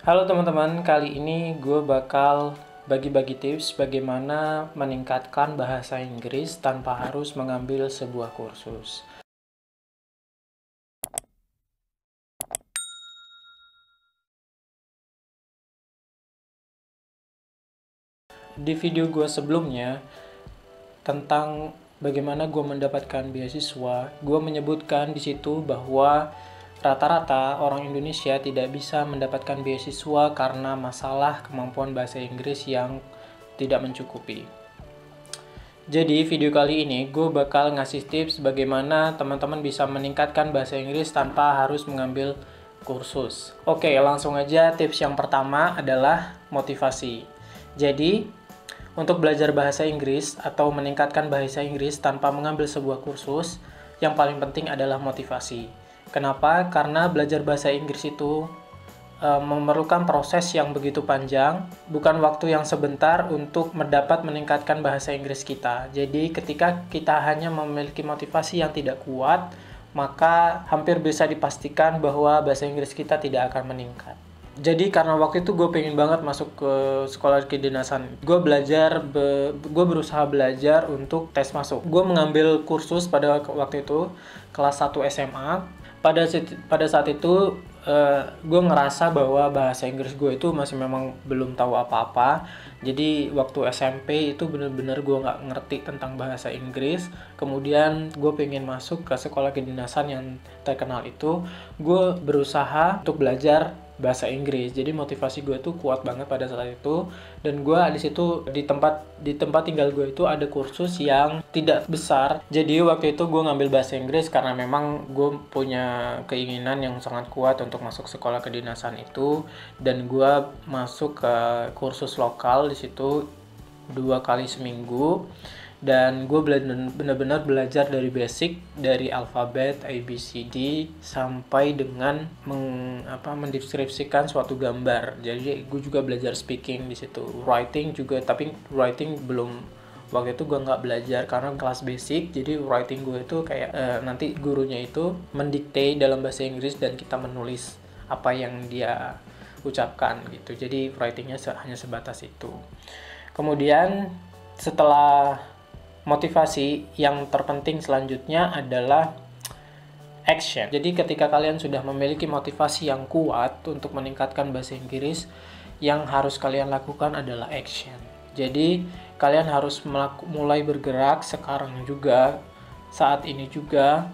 Halo teman-teman, kali ini gue bakal bagi-bagi tips bagaimana meningkatkan bahasa Inggris tanpa harus mengambil sebuah kursus. Di video gue sebelumnya tentang bagaimana gue mendapatkan beasiswa, gue menyebutkan di situ bahwa rata-rata orang Indonesia tidak bisa mendapatkan beasiswa karena masalah kemampuan bahasa Inggris yang tidak mencukupi. Jadi video kali ini gue bakal ngasih tips bagaimana teman-teman bisa meningkatkan bahasa Inggris tanpa harus mengambil kursus. Oke, langsung aja tips yang pertama adalah motivasi. Jadi, untuk belajar bahasa Inggris atau meningkatkan bahasa Inggris tanpa mengambil sebuah kursus, yang paling penting adalah motivasi. Kenapa? Karena belajar bahasa Inggris itu memerlukan proses yang begitu panjang, bukan waktu yang sebentar untuk meningkatkan bahasa Inggris kita. Jadi ketika kita hanya memiliki motivasi yang tidak kuat, maka hampir bisa dipastikan bahwa bahasa Inggris kita tidak akan meningkat. Jadi karena waktu itu gue pengen banget masuk ke sekolah kedinasan, gue berusaha belajar untuk tes masuk. Gue mengambil kursus pada waktu itu kelas 1 SMA. Pada saat itu gue ngerasa bahwa bahasa Inggris gue itu masih memang belum tahu apa-apa. Jadi waktu SMP itu bener-bener gue nggak ngerti tentang bahasa Inggris. Kemudian gue pengen masuk ke sekolah kedinasan yang terkenal itu. Gue berusaha untuk belajar bahasa Inggris. Jadi motivasi gue tuh kuat banget pada saat itu. Dan gue di situ di tempat tinggal gue itu ada kursus yang tidak besar. Jadi waktu itu gue ngambil bahasa Inggris karena memang gue punya keinginan yang sangat kuat untuk masuk sekolah kedinasan itu. Dan gue masuk ke kursus lokal di situ 2 kali seminggu. Dan gue benar-benar belajar dari basic, dari alfabet ABCD sampai dengan mendeskripsikan suatu gambar. Jadi gue juga belajar speaking di situ, writing juga, tapi writing belum. Waktu itu gue nggak belajar karena kelas basic. Jadi writing gue itu kayak nanti gurunya itu mendikte dalam bahasa Inggris dan kita menulis apa yang dia ucapkan gitu. Jadi writingnya hanya sebatas itu. Kemudian setelah motivasi, yang terpenting selanjutnya adalah action. Jadi ketika kalian sudah memiliki motivasi yang kuat untuk meningkatkan bahasa Inggris, yang harus kalian lakukan adalah action. Jadi kalian harus mulai bergerak sekarang juga, saat ini juga.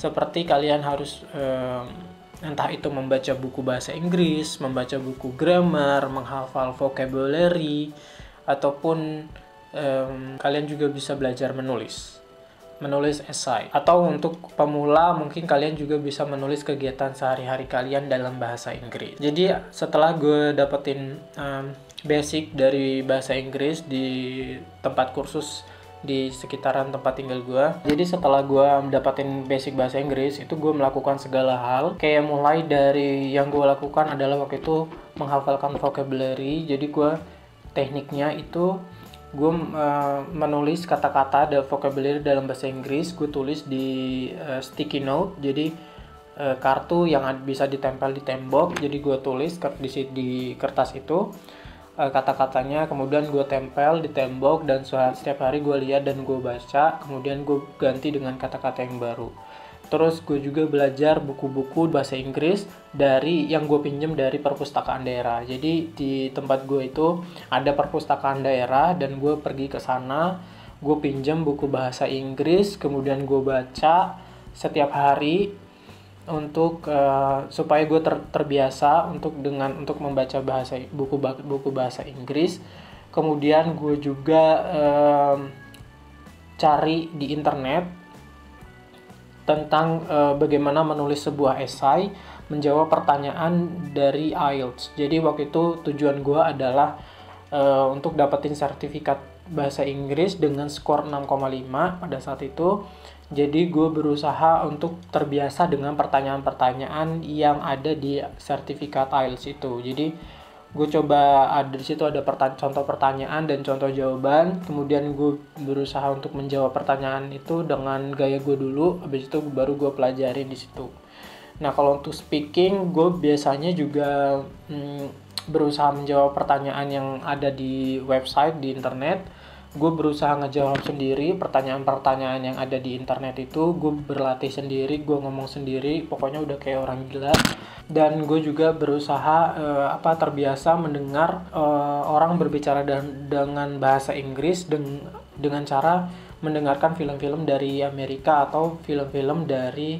Seperti kalian harus entah itu membaca buku bahasa Inggris, membaca buku grammar, menghafal vocabulary, ataupun kalian juga bisa belajar menulis esai. Atau untuk pemula mungkin kalian juga bisa menulis kegiatan sehari-hari kalian dalam bahasa Inggris. Jadi setelah gue dapetin basic dari bahasa Inggris di tempat kursus di sekitaran tempat tinggal gue. Jadi setelah gue mendapatkan basic bahasa Inggris, itu gue melakukan segala hal. Kayak mulai dari yang gue lakukan adalah waktu itu menghafalkan vocabulary. Jadi gue tekniknya itu gue menulis kata-kata dan vocabulary dalam bahasa Inggris. Gue tulis di sticky note, jadi kartu yang bisa ditempel di tembok. Jadi gue tulis di kertas itu kata-katanya, kemudian gue tempel di tembok, dan setiap hari gue lihat dan gue baca, kemudian gue ganti dengan kata-kata yang baru. Terus gue juga belajar buku-buku bahasa Inggris dari yang gue pinjam dari perpustakaan daerah. Jadi di tempat gue itu ada perpustakaan daerah dan gue pergi ke sana, gue pinjam buku bahasa Inggris, kemudian gue baca setiap hari untuk supaya gue terbiasa untuk membaca buku bahasa Inggris. Kemudian gue juga cari di internet tentang bagaimana menulis sebuah esai menjawab pertanyaan dari IELTS. Jadi waktu itu tujuan gue adalah untuk dapetin sertifikat bahasa Inggris dengan skor 6,5 pada saat itu. Jadi gue berusaha untuk terbiasa dengan pertanyaan-pertanyaan yang ada di sertifikat IELTS itu. Jadi gue coba di situ ada contoh pertanyaan dan contoh jawaban. Kemudian gue berusaha untuk menjawab pertanyaan itu dengan gaya gue dulu. Habis itu baru gue pelajari di situ. Nah kalau untuk speaking, gue biasanya juga berusaha menjawab pertanyaan yang ada di website, di internet. Gue berusaha ngejawab sendiri pertanyaan-pertanyaan yang ada di internet itu. Gue berlatih sendiri, gue ngomong sendiri, pokoknya udah kayak orang gila. Dan gue juga berusaha terbiasa mendengar orang berbicara dengan bahasa Inggris dengan cara mendengarkan film-film dari Amerika atau film-film dari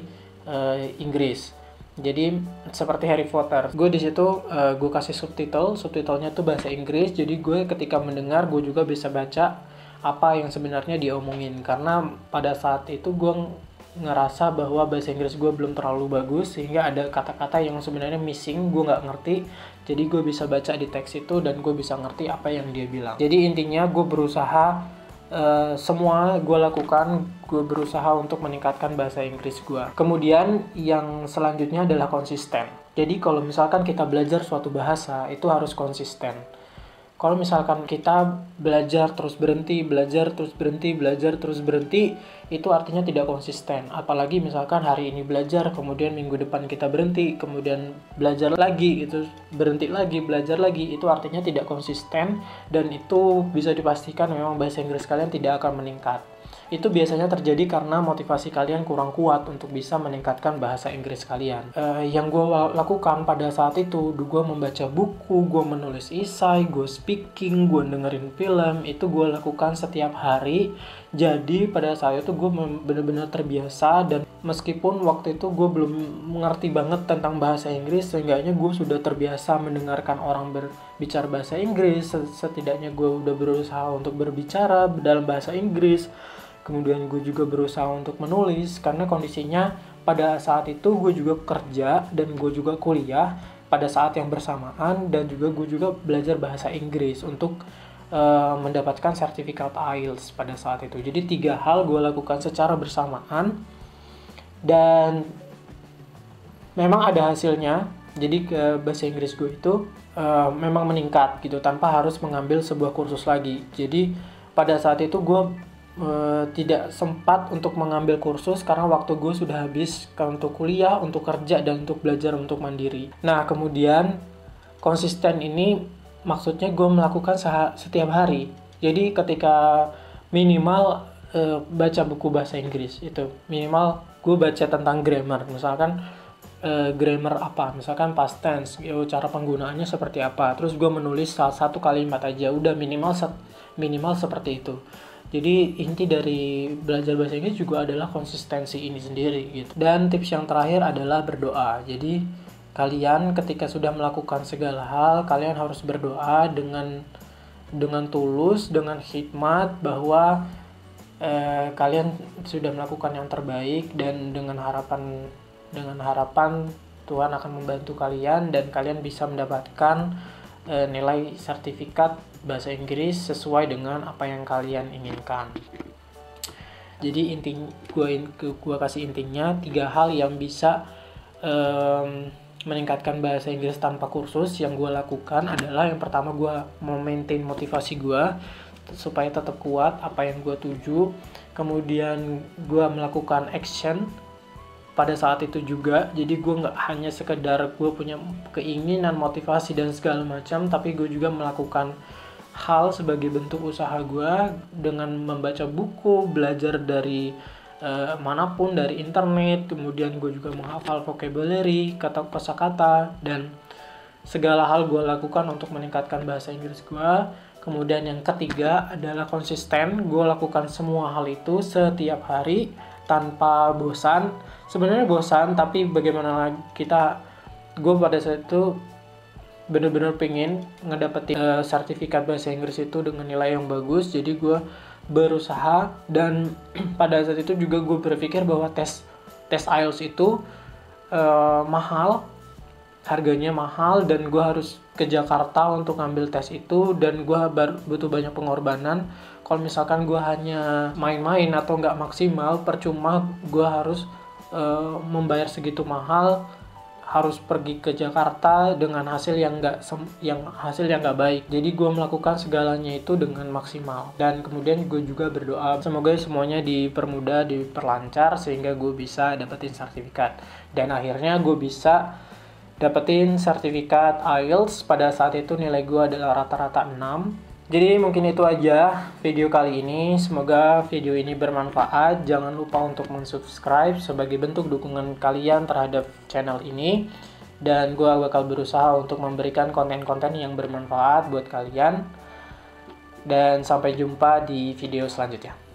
Inggris. Jadi seperti Harry Potter, gue di situ gue kasih subtitlenya tuh bahasa Inggris. Jadi gue ketika mendengar, gue juga bisa baca apa yang sebenarnya dia omongin. Karena pada saat itu gue ngerasa bahwa bahasa Inggris gue belum terlalu bagus, sehingga ada kata-kata yang sebenarnya missing, gue nggak ngerti. Jadi gue bisa baca di teks itu dan gue bisa ngerti apa yang dia bilang. Jadi intinya gue berusaha semua gue lakukan, gue berusaha untuk meningkatkan bahasa Inggris gue. Kemudian yang selanjutnya adalah konsisten. Jadi kalau misalkan kita belajar suatu bahasa, itu harus konsisten. Kalau misalkan kita belajar terus berhenti, itu artinya tidak konsisten. Apalagi misalkan hari ini belajar, kemudian minggu depan kita berhenti, kemudian belajar lagi, itu berhenti lagi, belajar lagi, itu artinya tidak konsisten, dan itu bisa dipastikan memang bahasa Inggris kalian tidak akan meningkat. Itu biasanya terjadi karena motivasi kalian kurang kuat untuk bisa meningkatkan bahasa Inggris kalian. Yang gue lakukan pada saat itu, gue membaca buku, gue menulis esai, gue speaking, gue dengerin film, itu gue lakukan setiap hari. Jadi pada saat itu gue benar-benar terbiasa, dan meskipun waktu itu gue belum mengerti banget tentang bahasa Inggris, seenggaknya gue sudah terbiasa mendengarkan orang berbicara bahasa Inggris. Setidaknya gue udah berusaha untuk berbicara dalam bahasa Inggris. Kemudian gue juga berusaha untuk menulis, karena kondisinya pada saat itu gue juga kerja dan gue juga kuliah pada saat yang bersamaan, dan juga gue juga belajar bahasa Inggris untuk mendapatkan sertifikat IELTS pada saat itu. Jadi 3 hal gue lakukan secara bersamaan dan memang ada hasilnya. Jadi bahasa Inggris gue itu memang meningkat gitu tanpa harus mengambil sebuah kursus lagi. Jadi pada saat itu gue tidak sempat untuk mengambil kursus karena waktu gue sudah habis untuk kuliah, untuk kerja, dan untuk belajar untuk mandiri. Nah, kemudian konsisten ini maksudnya gue melakukan setiap hari. Jadi ketika minimal baca buku bahasa Inggris, itu minimal gue baca tentang grammar, misalkan grammar apa, misalkan past tense, cara penggunaannya seperti apa, terus gue menulis salah satu kalimat aja, udah minimal seperti itu. Jadi inti dari belajar bahasa Inggris juga adalah konsistensi ini sendiri gitu. Dan tips yang terakhir adalah berdoa. Jadi kalian ketika sudah melakukan segala hal, kalian harus berdoa dengan tulus, dengan hikmat, bahwa kalian sudah melakukan yang terbaik, dan dengan harapan Tuhan akan membantu kalian dan kalian bisa mendapatkan nilai sertifikat bahasa Inggris sesuai dengan apa yang kalian inginkan. Jadi gue kasih intinya 3 hal yang bisa meningkatkan bahasa Inggris tanpa kursus. Yang gue lakukan adalah, yang pertama, gue memaintain motivasi gue supaya tetap kuat apa yang gue tuju. Kemudian gue melakukan action pada saat itu juga. Jadi gue nggak hanya sekedar gue punya keinginan, motivasi dan segala macam, tapi gue juga melakukan hal sebagai bentuk usaha gue dengan membaca buku, belajar dari manapun, dari internet. Kemudian gue juga menghafal vocabulary, kosakata, dan segala hal gue lakukan untuk meningkatkan bahasa Inggris gue. Kemudian yang ketiga adalah konsisten. Gue lakukan semua hal itu setiap hari tanpa bosan. Sebenarnya bosan, tapi bagaimana lagi, gue pada saat itu bener-bener pengen ngedapetin sertifikat bahasa Inggris itu dengan nilai yang bagus. Jadi gue berusaha, dan pada saat itu juga gue berpikir bahwa tes IELTS itu mahal, harganya mahal, dan gue harus ke Jakarta untuk ngambil tes itu, dan gue butuh banyak pengorbanan. Kalau misalkan gue hanya main-main atau nggak maksimal, percuma gue harus membayar segitu mahal, harus pergi ke Jakarta dengan hasil yang nggak baik. Jadi gue melakukan segalanya itu dengan maksimal, dan kemudian gue juga berdoa semoga semuanya dipermudah, diperlancar, sehingga gue bisa dapetin sertifikat. Dan akhirnya gue bisa dapetin sertifikat IELTS. Pada saat itu nilai gue adalah rata-rata 6. Jadi mungkin itu aja video kali ini. Semoga video ini bermanfaat. Jangan lupa untuk mensubscribe sebagai bentuk dukungan kalian terhadap channel ini. Dan gue bakal berusaha untuk memberikan konten-konten yang bermanfaat buat kalian. Dan sampai jumpa di video selanjutnya.